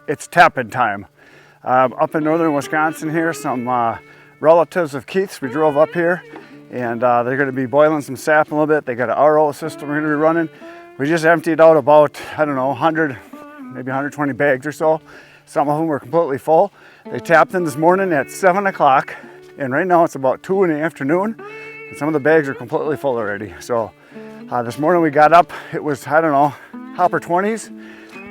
it's tapping time. Up in northern Wisconsin here, some relatives of Keith's, we drove up here, and they're going to be boiling some sap a little bit. They got an RO system we're going to be running. We just emptied out about, I don't know, 100, maybe 120 bags or so. Some of them were completely full. They tapped in this morning at 7 o'clock, and right now it's about 2 in the afternoon, and some of the bags are completely full already. So this morning we got up, it was, I don't know, upper 20s.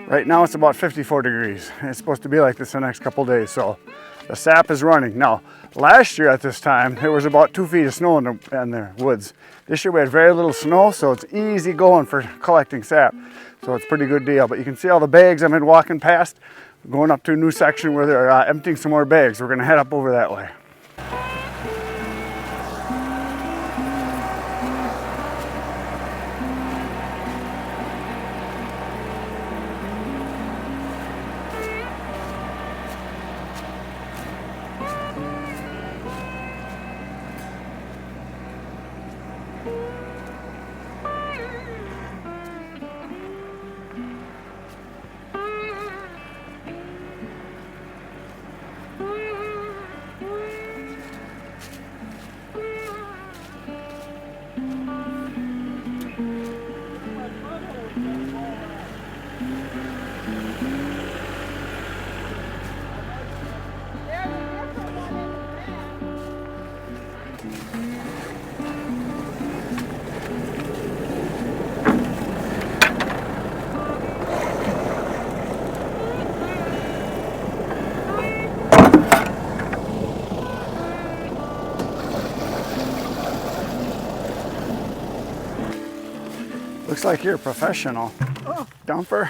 Right now it's about 54 degrees. It's supposed to be like this the next couple days, so the sap is running. Now, last year at this time, there was about 2 feet of snow in the woods. This year we had very little snow, so it's easy going for collecting sap. So it's a pretty good deal. But you can see all the bags I've been walking past, going up to a new section where they're emptying some more bags. We're gonna head up over that way. Looks like you're a professional dumper.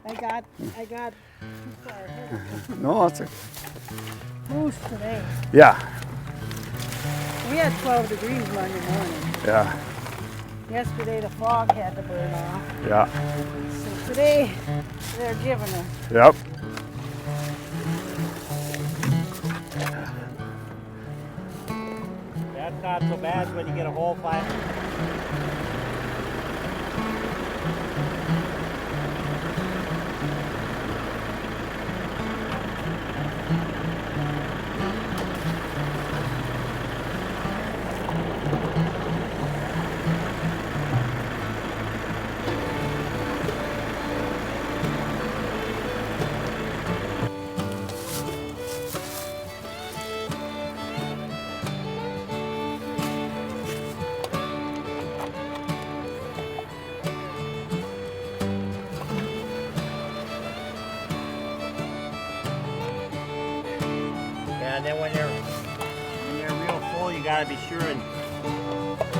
I got too far ahead. No, it's a... Moose today. Yeah. We had 12 degrees Monday morning. Yeah. Yesterday the fog had to burn off. Yeah. So today they're giving us. Yep. That's not so bad when you get a whole fire. And then when they're real full, you gotta be sure and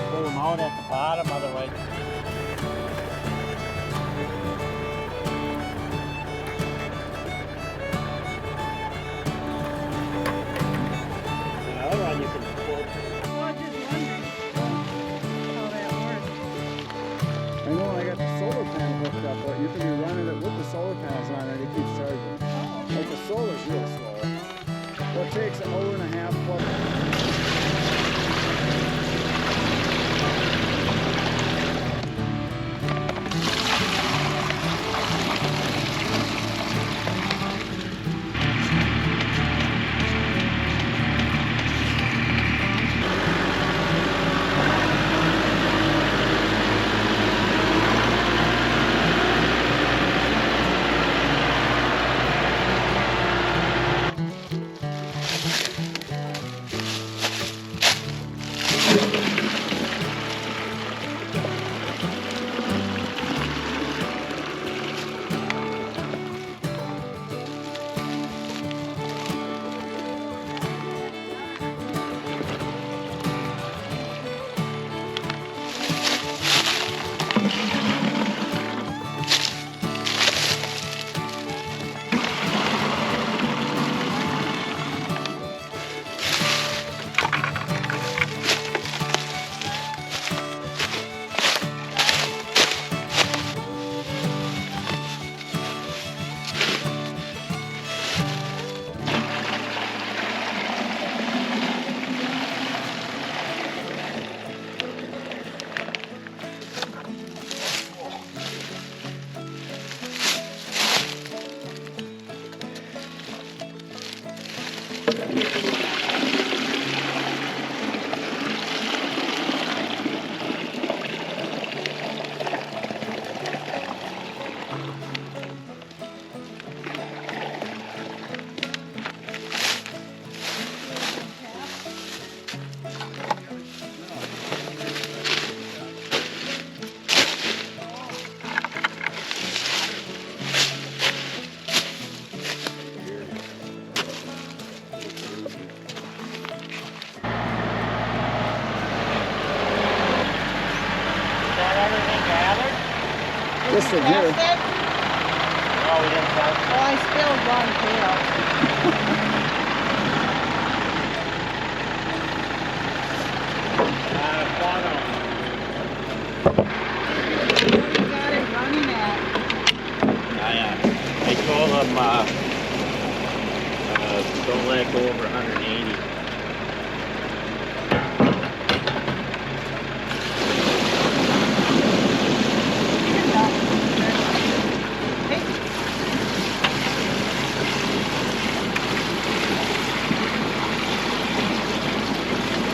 pull them out at the bottom, otherwise. Another one you can pull. I was just wondering how that works. I know I got the solar panel hooked up, but you can be running it with the solar panels on and it keeps charging. But the solar's real slow. Well, it takes an hour and a half plus. This Did you one here. test it? No, we didn't test it. Oh, I spilled one pail. Quano. What you got it running at? I told him don't let it go over 180.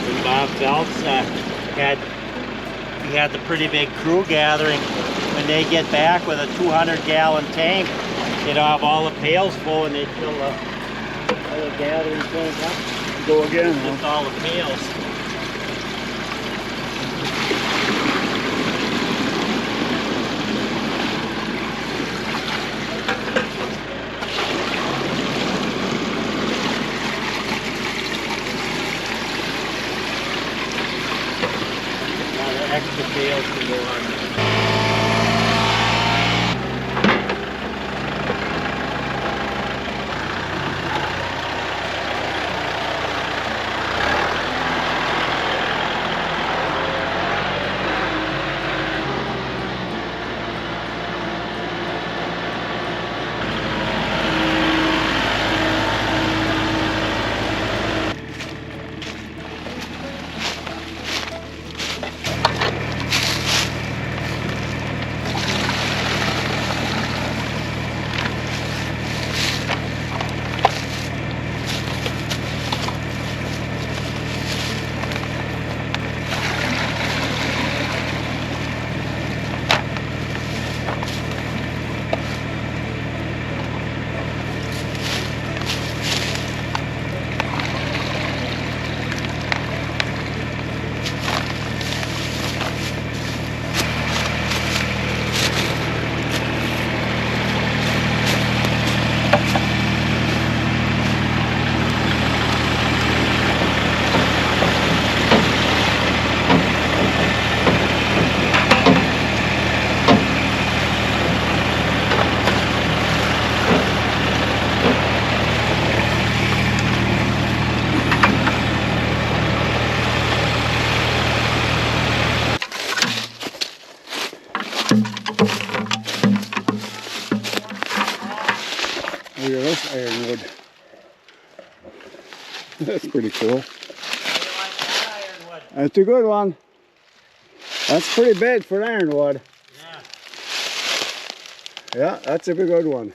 When Bob Phelps he had the pretty big crew gathering. When they get back with a 200-gallon tank, they'd have all the pails full and they'd fill the gathering tank up. Go again, Just huh? all the pails. Now the extra pails can go on. Look at this ironwood. That's pretty cool. That's a good one. That's pretty big for ironwood. Yeah. Yeah, that's a good one.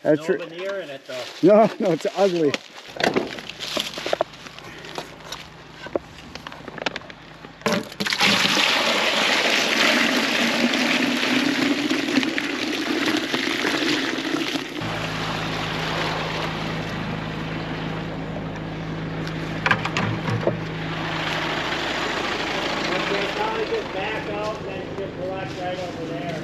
That's No veneer in it though. no, it's ugly. Okay, probably just back out and then just collect right over there.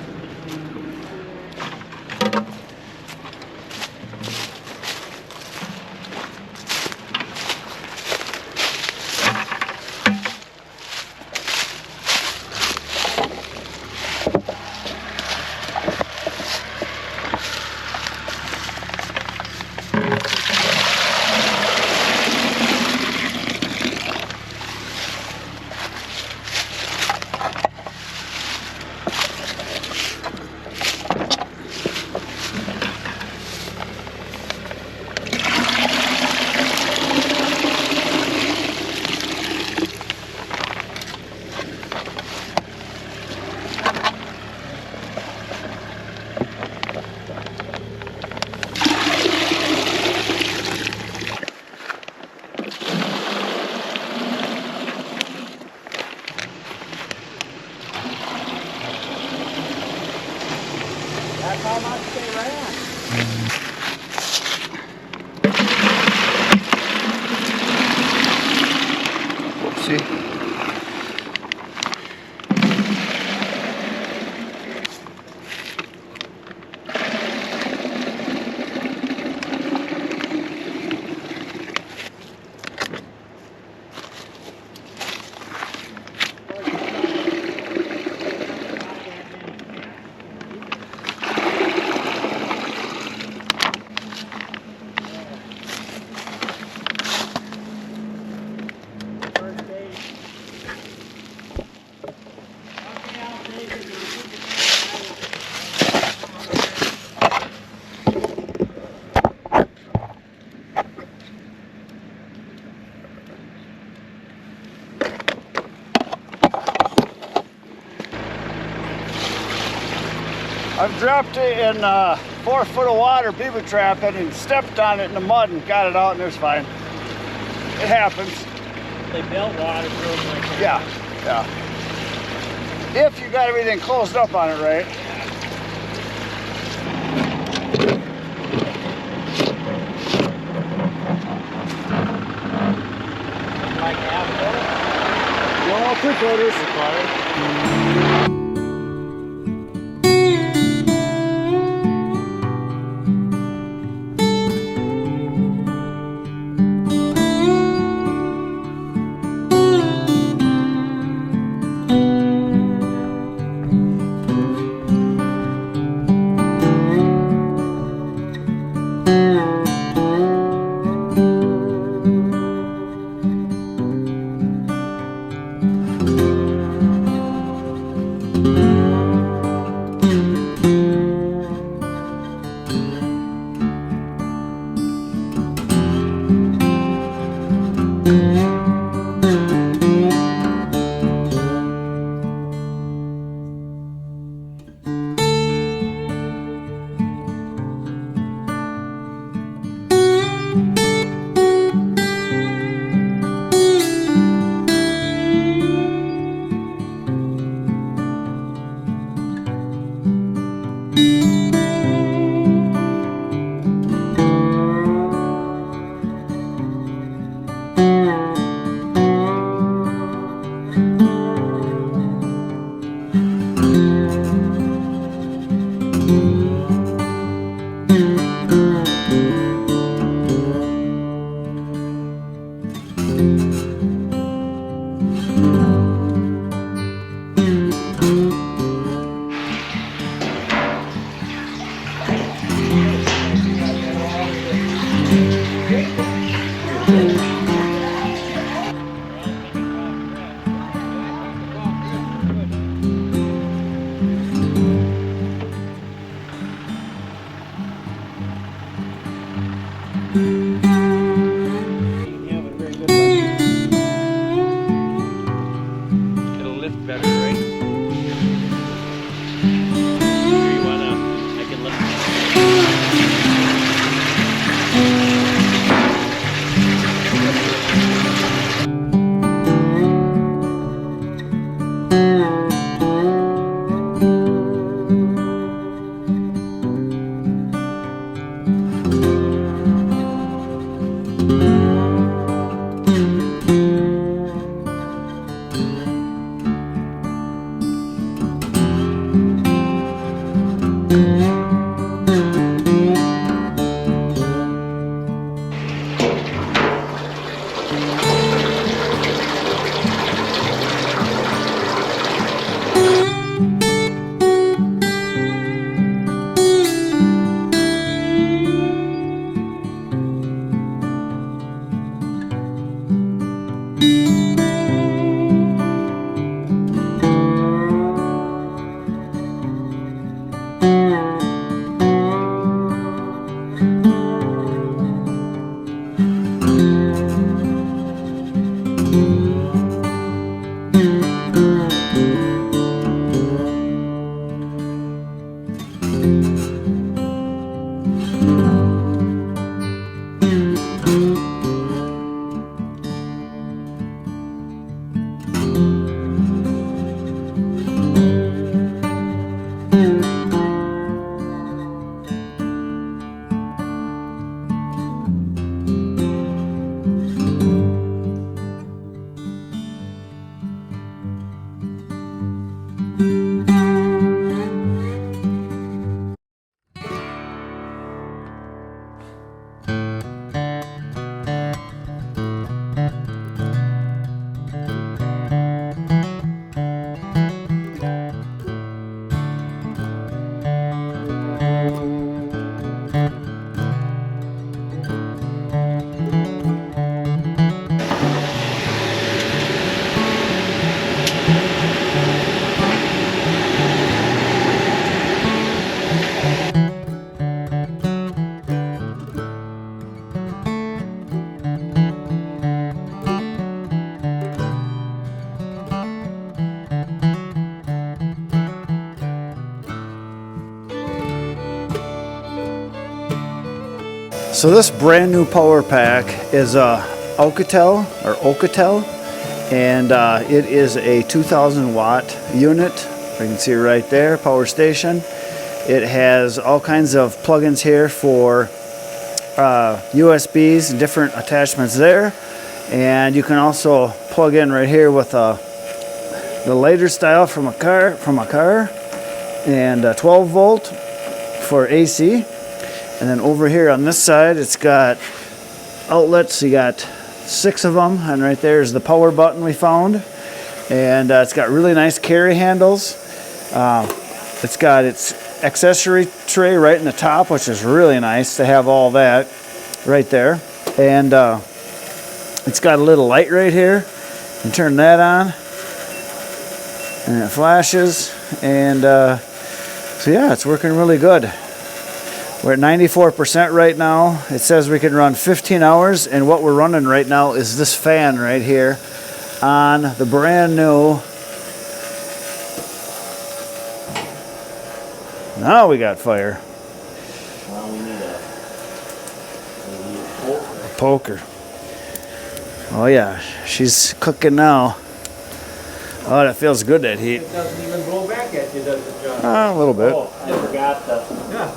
That's how much they ran. See? I've dropped it in 4 foot of water beaver trapping and stepped on it in the mud and got it out, and it's fine. It happens. They built waterproof like that. Yeah, yeah. If you got everything closed up on it right. Like half No, 3/4. It'll lift better, right? Do you wanna, I can lift. So this brand new power pack is a Oukitel or Oukitel, and it is a 2,000 watt unit. You can see it right there, power station. It has all kinds of plugins here for USBs and different attachments there, and you can also plug in right here with the lighter style from a car, and 12 volt for AC. And then over here on this side, it's got outlets. You got 6 of them, and right there is the power button we found. And it's got really nice carry handles. It's got its accessory tray right in the top, which is really nice to have all that right there. And it's got a little light right here. You can turn that on, and it flashes. And so yeah, it's working really good. We're at 94% right now. It says we can run 15 hours, and what we're running right now is this fan right here on the brand new. Now we got fire. Well, we need a Poker. Oh yeah, she's cooking now. Oh, that feels good, that heat. It doesn't even blow back at you, does it, John? A little bit. Oh, I forgot the. Yeah.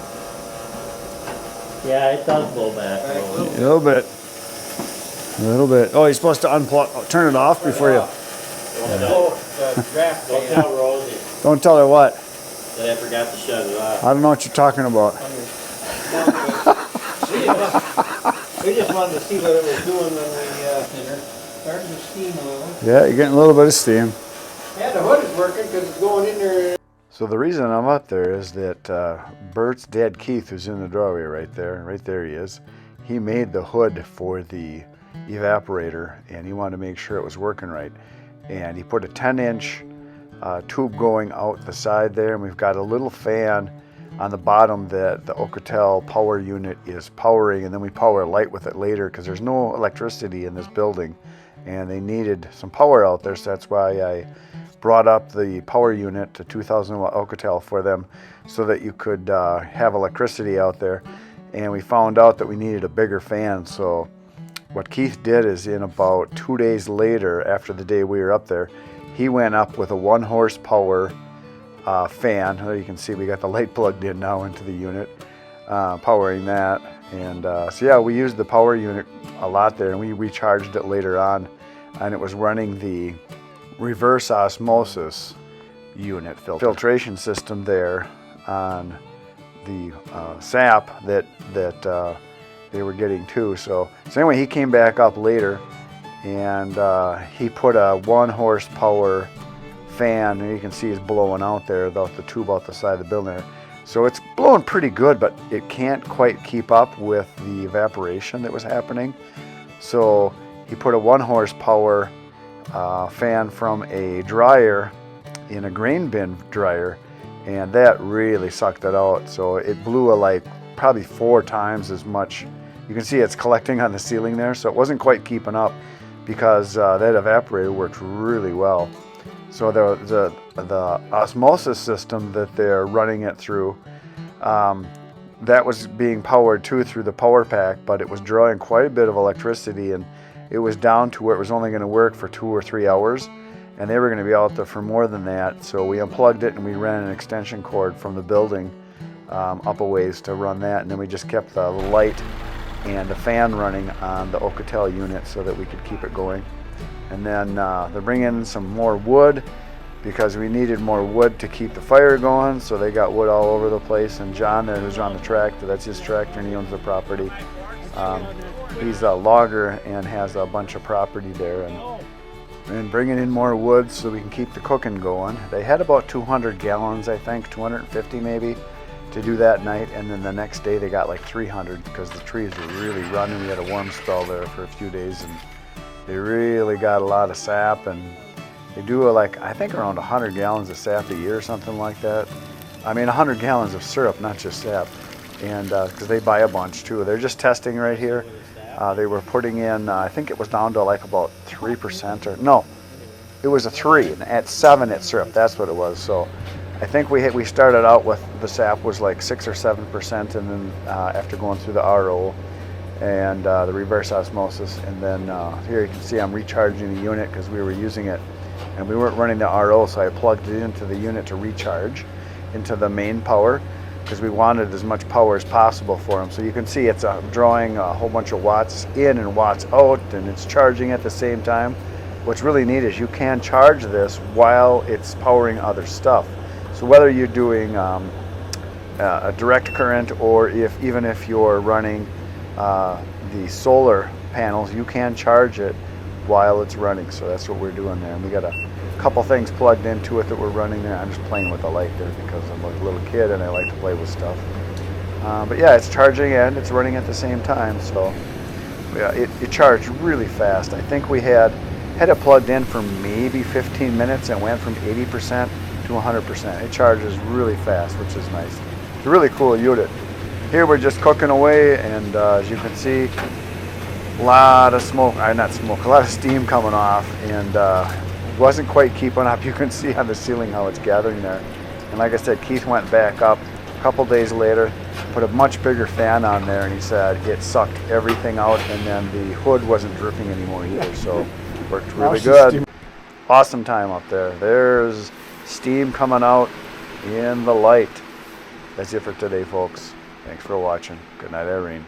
Yeah, it does blow back. A little bit. A little bit. Oh, you're supposed to unplug, turn it off before you. Don't tell Rosie Don't tell her what. that I forgot to shut it off. I don't know what you're talking about. We just wanted to see what it was doing when we started the steam a little. Yeah, you're getting a little bit of steam. Yeah, the hood is working because it's going in there. So the reason I'm up there is that Bert's dad Keith, who's in the doorway right there he is, he made the hood for the evaporator, and he wanted to make sure it was working right. And he put a 10-inch tube going out the side there, and we've got a little fan on the bottom that the Oukitel power unit is powering, and then we power light with it later because there's no electricity in this building, and they needed some power out there, so that's why I brought up the power unit to 2,000 watt Oukitel for them so that you could have electricity out there. And we found out that we needed a bigger fan, so what Keith did is in about 2 days later, after the day we were up there, he went up with a 1 horsepower fan. You can see we got the light plugged in now into the unit, powering that. And so yeah, we used the power unit a lot there, and we recharged it later on, and it was running the reverse osmosis unit filtration system there on the sap that they were getting too. So anyway, he came back up later, and he put a 1 horsepower fan, and you can see it's blowing out there, the tube out the side of the building there. So it's blowing pretty good, but it can't quite keep up with the evaporation that was happening. So he put a 1 horsepower fan from a dryer in a grain bin dryer, and that really sucked it out. So it blew like probably 4 times as much. You can see it's collecting on the ceiling there, so it wasn't quite keeping up because that evaporator worked really well. So the osmosis system that they're running it through, that was being powered too through the power pack, but it was drawing quite a bit of electricity, and it was down to where it was only going to work for 2 or 3 hours, and they were going to be out there for more than that. So we unplugged it and we ran an extension cord from the building up a ways to run that, and then we just kept the light and the fan running on the Oukitel unit so that we could keep it going. And then they're bringing in some more wood because we needed more wood to keep the fire going, so they got wood all over the place. And John there, who's on the tractor, that's his tractor, and he owns the property. He's a logger and has a bunch of property there, and bringing in more wood so we can keep the cooking going. They had about 200 gallons, I think, 250 maybe, to do that night, and then the next day they got like 300 because the trees were really running. We had a warm spell there for a few days, and they really got a lot of sap, and they do like, I think around 100 gallons of sap a year or something like that. I mean 100 gallons of syrup, not just sap, and because they buy a bunch too. They're just testing right here. They were putting in, I think it was down to like about 3%, or no, it was a 3, and at 7 it's syrup, that's what it was. So I think we started out with the sap was like 6 or 7%, and then after going through the RO, and the reverse osmosis. And then here you can see I'm recharging the unit because we were using it and we weren't running the RO, so I plugged it into the unit to recharge into the main power because we wanted as much power as possible for them. So you can see it's drawing a whole bunch of watts in and watts out, and it's charging at the same time. What's really neat is you can charge this while it's powering other stuff. So whether you're doing a direct current, or even if you're running the solar panels, you can charge it while it's running. So that's what we're doing there. And we got a couple things plugged into it that we're running there. I'm just playing with the light there because I'm a little kid and I like to play with stuff. But yeah, it's charging and it's running at the same time. So yeah, it charged really fast. I think we had it plugged in for maybe 15 minutes and went from 80% to 100%. It charges really fast, which is nice. It's a really cool unit. Here we're just cooking away, and as you can see, a lot of smoke, not smoke, a lot of steam coming off, and wasn't quite keeping up. You can see on the ceiling how it's gathering there. And like I said, Keith went back up a couple days later, put a much bigger fan on there, and he said it sucked everything out, and then the hood wasn't dripping anymore either, so it worked really good. Awesome time up there. There's steam coming out in the light. That's it for today, folks. Thanks for watching. Good night, Irene.